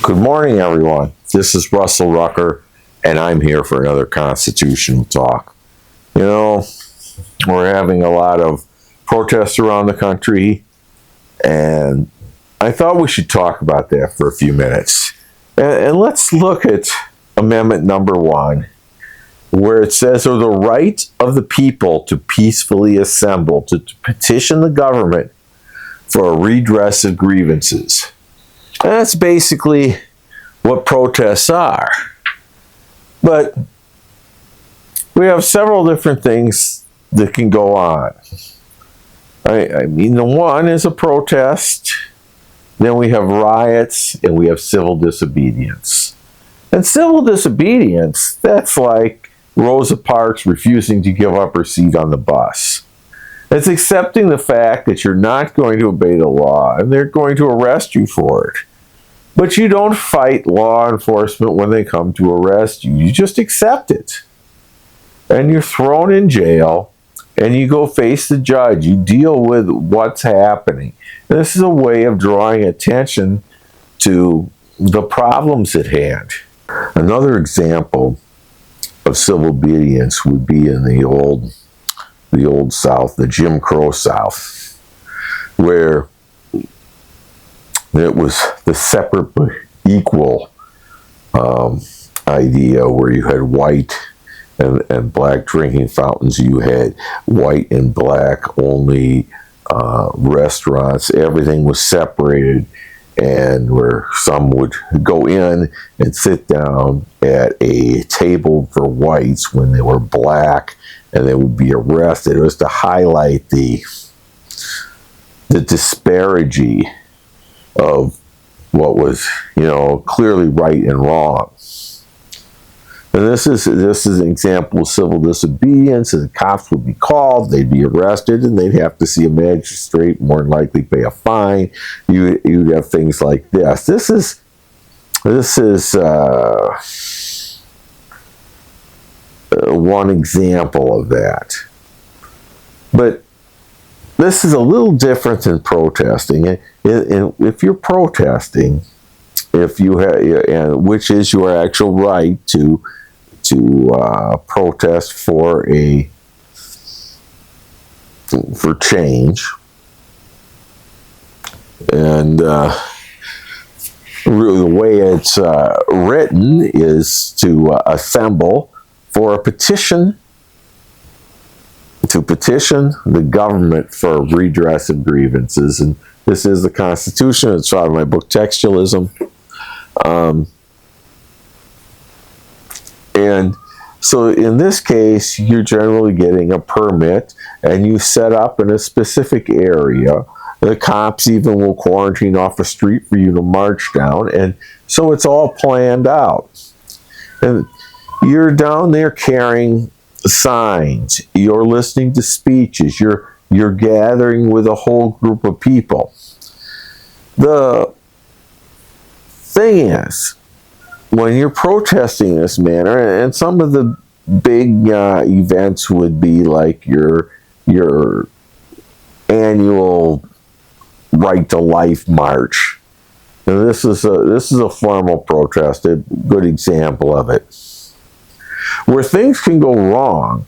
Good morning, everyone. This is Russell Rucker, and I'm here for another constitutional talk. You know, we're having a lot of protests around the country, and I thought we should talk about that for a few minutes. And let's look at Amendment number 1, where it says, "Of the right of the people to peacefully assemble, to petition the government for a redress of grievances." And that's basically what protests are. But we have several different things that can go on. I mean, the one is a protest, then we have riots, and we have civil disobedience. And civil disobedience, that's like Rosa Parks refusing to give up her seat on the bus. It's accepting the fact that you're not going to obey the law and they're going to arrest you for it. But you don't fight law enforcement when they come to arrest you. You just accept it. And you're thrown in jail and you go face the judge. You deal with what's happening. And this is a way of drawing attention to the problems at hand. Another example of civil obedience would be in the old South, the Jim Crow South, where it was the separate but equal idea, where you had white and black drinking fountains, you had white and black only restaurants. Everything was separated, and where some would go in and sit down at a table for whites when they were black, and they would be arrested. It was to highlight the disparity of what was, clearly right and wrong. And this is an example of civil disobedience, and the cops would be called, they'd be arrested, and they'd have to see a magistrate, more than likely pay a fine. You'd have things like this. This is one example of that. But this is a little different than protesting. And if you're protesting, which is your actual right to protest for change, and really the way it's written is to assemble for a petition, to petition the government for redress of grievances. And this is the Constitution. It's out of my book, Textualism. And so in this case, you're generally getting a permit, and you set up in a specific area. The cops even will quarantine off a street for you to march down. And so it's all planned out. And you're down there carrying signs. You're listening to speeches. You're gathering with a whole group of people. The thing is, when you're protesting in this manner, and some of the big events would be like your annual Right to Life March. And this is a formal protest, a good example of it. Where things can go wrong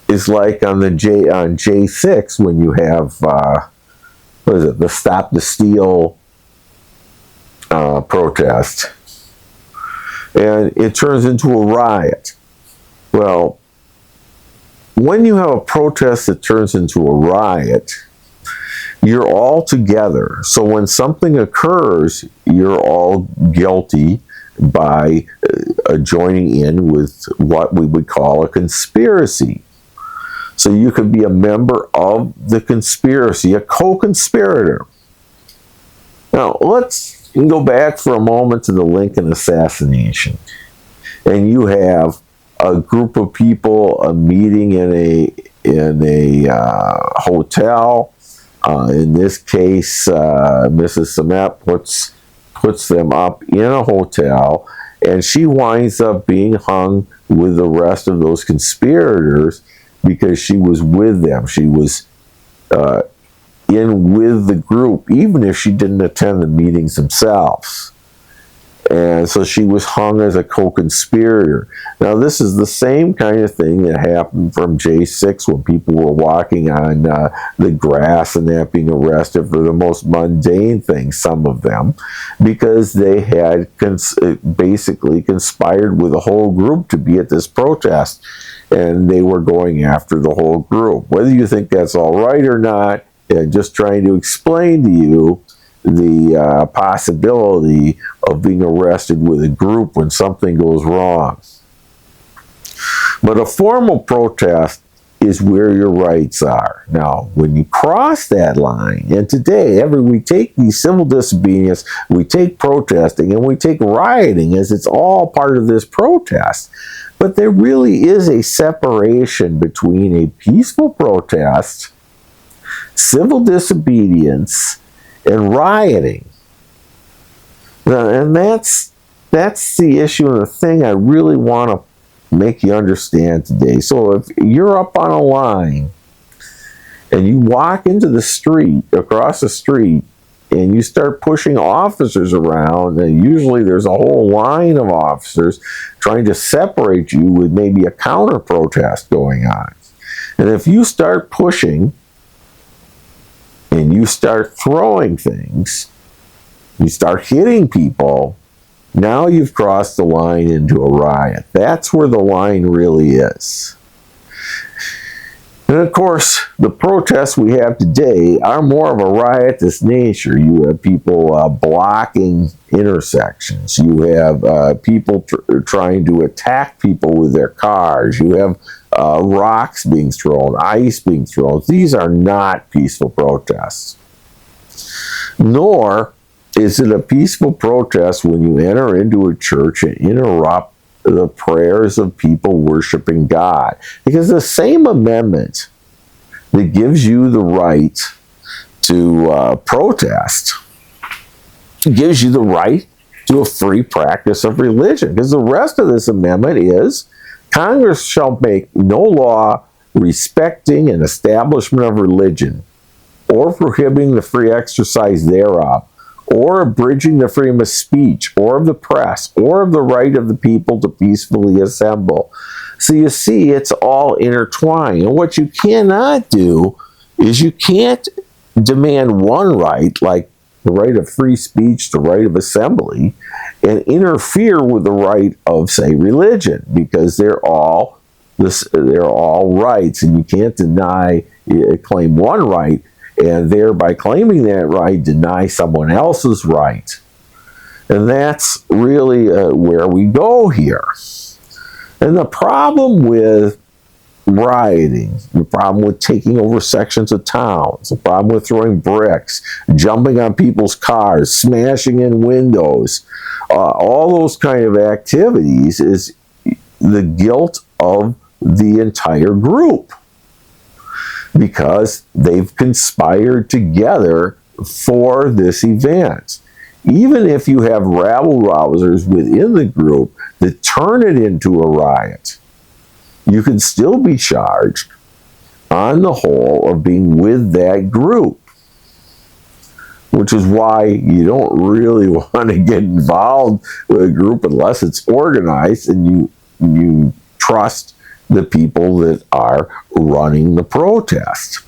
is like on J6, when you have the Stop the Steal protest, and it turns into a riot. Well, when you have a protest that turns into a riot, you're all together. So when something occurs, you're all guilty by joining in with what we would call a conspiracy. So you could be a member of the conspiracy, a co-conspirator. Now, let's go back for a moment to the Lincoln assassination. And you have a group of people meeting in a hotel. In this case, Mrs. Samet puts them up in a hotel, and she winds up being hung with the rest of those conspirators because she was with them. She was in with the group, even if she didn't attend the meetings themselves. And so she was hung as a co-conspirator. Now, this is the same kind of thing that happened from J6 when people were walking on the grass and that, being arrested for the most mundane things, some of them, because they had basically conspired with a whole group to be at this protest, and they were going after the whole group. Whether you think that's all right or not, just trying to explain to you the possibility of being arrested with a group when something goes wrong. But a formal protest is where your rights are. Now, when you cross that line, and today, we take these civil disobedience, we take protesting, and we take rioting as it's all part of this protest. But there really is a separation between a peaceful protest, civil disobedience, and rioting. And that's the issue and the thing I really want to make you understand today. So if you're up on a line and you walk into the street, across the street, and you start pushing officers around, and usually there's a whole line of officers trying to separate you with maybe a counter protest going on. And if you start pushing and you start throwing things, you start hitting people, now you've crossed the line into a riot. That's where the line really is. And of course, the protests we have today are more of a riotous nature. You have people blocking intersections. You have people trying to attack people with their cars. You have rocks being thrown, ice being thrown. These are not peaceful protests. Nor is it a peaceful protest when you enter into a church and interrupt the prayers of people worshiping God. Because the same amendment that gives you the right to protest gives you the right to a free practice of religion. Because the rest of this amendment is, Congress shall make no law respecting an establishment of religion, or prohibiting the free exercise thereof, or abridging the freedom of speech, or of the press, or of the right of the people to peacefully assemble. So you see, it's all intertwined. And what you cannot do is you can't demand one right, like the right of free speech, the right of assembly, and interfere with the right of, say, religion, because they're all rights, and you can't claim one right, and thereby claiming that right, deny someone else's right. And that's really where we go here. And the problem with rioting, the problem with taking over sections of towns, the problem with throwing bricks, jumping on people's cars, smashing in windows, all those kind of activities is the guilt of the entire group, because they've conspired together for this event. Even if you have rabble-rousers within the group that turn it into a riot, you can still be charged on the whole of being with that group, which is why you don't really want to get involved with a group unless it's organized and you trust the people that are running the protest.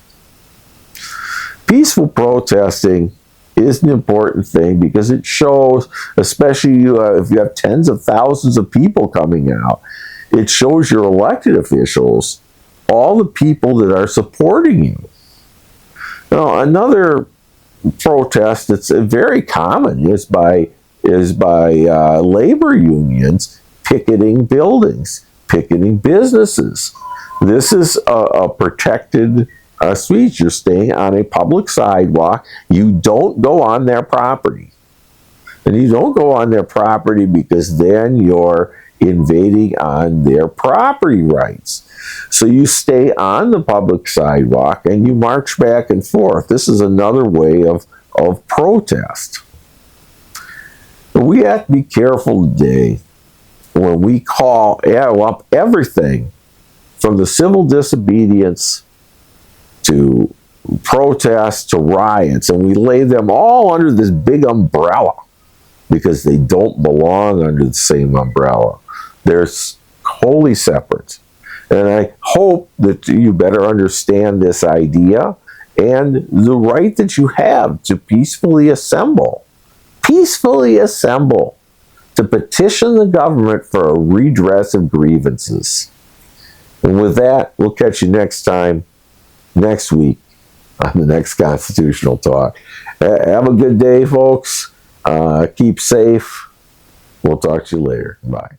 Peaceful protesting is an important thing because it shows, especially if you have tens of thousands of people coming out, it shows your elected officials all the people that are supporting you. Now, another protest that's very common is by labor unions picketing buildings, picketing businesses. This is a protected speech. You're staying on a public sidewalk. You don't go on their property. And you don't go on their property because then you're invading on their property rights. So you stay on the public sidewalk and you march back and forth. This is another way of protest. But we have to be careful today when we call up everything from the civil disobedience to protests to riots, and we lay them all under this big umbrella because they don't belong under the same umbrella. They're wholly separate. And I hope that you better understand this idea and the right that you have to peacefully assemble, to petition the government for a redress of grievances. And with that, we'll catch you next time, next week, on the next Constitutional Talk. Have a good day, folks. Keep safe. We'll talk to you later. Bye.